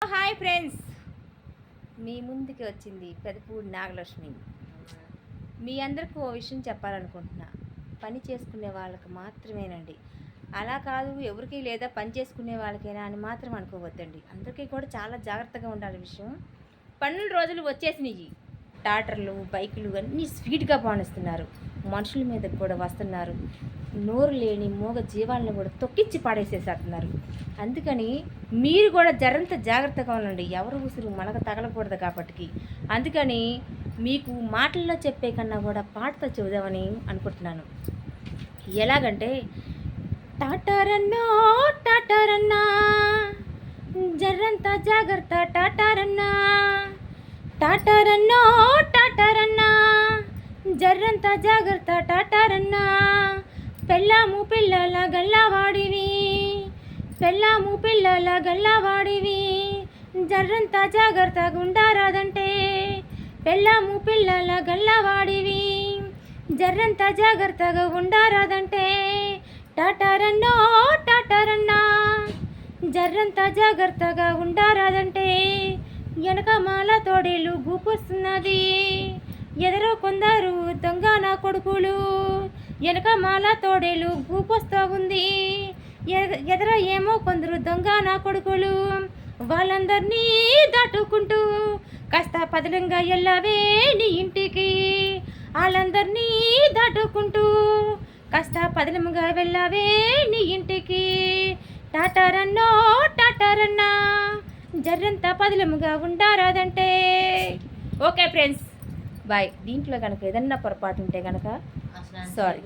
Hi friends, మీ ముందుకి వచ్చింది పెదపూడి నాగలక్ష్మి. మీ అందరికీ ఓ విషయం చెప్పాలనుకుంటున్నా. పని చేసుకునే వాళ్ళకి మాత్రమేనండి, అలా కాదు ఎవరికి లేదా పని చేసుకునే వాళ్ళకైనా అని మాత్రం అనుకోవద్దండి. అందరికీ కూడా చాలా జాగ్రత్తగా ఉండాలి విషయం. పన్నుల రోజులు వచ్చేసినాయి. టాటర్లు బైకులు అన్నీ స్పీడ్గా పానిస్తున్నారు. మనుషుల మీద కూడా వస్తున్నారు. నోరు లేని మూగ జీవాలను కూడా తొక్కిచ్చి పాడేసేసేస్తున్నారు. అందుకని మీరు కూడా జరంత జాగ్రత్తగా ఉండండి. ఎవరు ఉసురు మనకు తగలకూడదు కాబట్టి. అందుకని మీకు మాటల్లో చెప్పే కన్నా కూడా పాటతో చూద్దామని అనుకుంటున్నాను. ఎలాగంటే, టాటారన్నా టాటారన్నా జర్రంత జాగ్రత్త టాటారన్నా, టాటారన్నో టాటారన్నా జర్రంత జాగ్రత్త టాటారన్నా. పెళ్ళాము పిల్లల గల్లవాడివి, పెళ్ళాము పిల్లల గల్లవాడివి, జర్రంత జాగ్రత్తగా ఉండారాదంటే. పెళ్ళాము పిల్లల గల్లవాడివి, జర్రంత జాగ్రత్తగా ఉండారాదంటే. టాటారన్నో టాటారన్నా జర్రంత జాగ్రత్తగా ఉండారాదంటే. వెనక మాల తోడేలు గూపొస్తున్నది, ఎదరో కొందరు దొంగ నా కొడుకులు. వెనక మాల తోడేలు గూపొస్తూ ఉంది, ఎదర ఏమో కొందరు దొంగ నా కొడుకులు. వాళ్ళందరినీ దాటుకుంటూ కాస్త పదిలంగా వెళ్ళవే నీ ఇంటికి. వాళ్ళందరినీ దాటుకుంటూ కాస్త పదిలంగా వెళ్ళవే నీ ఇంటికి. టాటారన్నో టాటారన్నా జర్రంత పదిలముగా ఉండారాదంటే. Okay friends, bye. దీంట్లో కనుక ఏదన్నా పొరపాటు ఉంటే కనుక సారీ.